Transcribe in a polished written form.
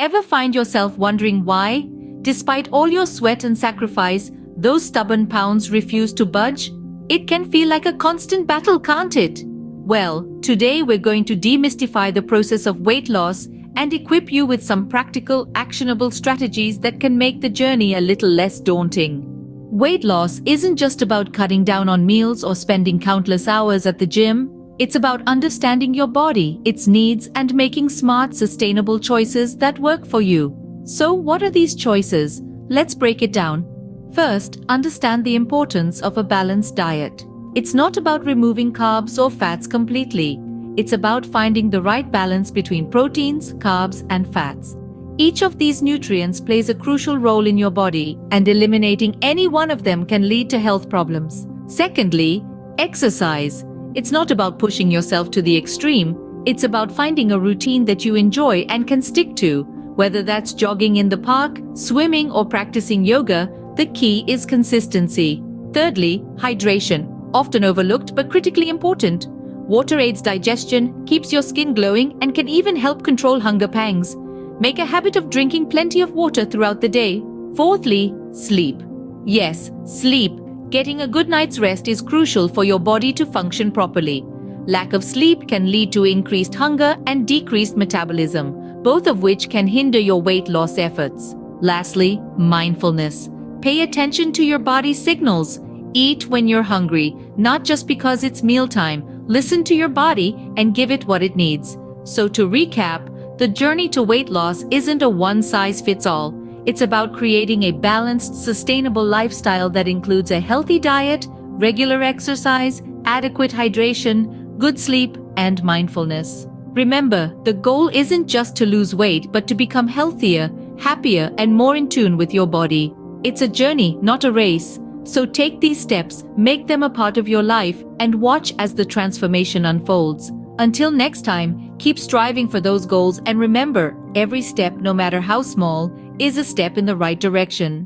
Ever find yourself wondering why, despite all your sweat and sacrifice, those stubborn pounds refuse to budge? It can feel like a constant battle, can't it? Well, today we're going to demystify the process of weight loss and equip you with some practical, actionable strategies that can make the journey a little less daunting. Weight loss isn't just about cutting down on meals or spending countless hours at the gym. It's about understanding your body, its needs, and making smart, sustainable choices that work for you. So, what are these choices? Let's break it down. First, understand the importance of a balanced diet. It's not about removing carbs or fats completely. It's about finding the right balance between proteins, carbs, and fats. Each of these nutrients plays a crucial role in your body, and eliminating any one of them can lead to health problems. Secondly, exercise. It's not about pushing yourself to the extreme. It's about finding a routine that you enjoy and can stick to. Whether that's jogging in the park, swimming, or practicing yoga, the key is consistency. Thirdly, hydration. Often overlooked but critically important. Water aids digestion, keeps your skin glowing, and can even help control hunger pangs. Make a habit of drinking plenty of water throughout the day. Fourthly, sleep. Yes, sleep. Getting a good night's rest is crucial for your body to function properly. Lack of sleep can lead to increased hunger and decreased metabolism, both of which can hinder your weight loss efforts. Lastly, mindfulness. Pay attention to your body's signals. Eat when you're hungry, not just because it's mealtime. Listen to your body and give it what it needs. So to recap, the journey to weight loss isn't a one-size-fits-all. It's about creating a balanced, sustainable lifestyle that includes a healthy diet, regular exercise, adequate hydration, good sleep, and mindfulness. Remember, the goal isn't just to lose weight, but to become healthier, happier, and more in tune with your body. It's a journey, not a race. So take these steps, make them a part of your life, and watch as the transformation unfolds. Until next time, keep striving for those goals, and remember, every step, no matter how small, is a step in the right direction.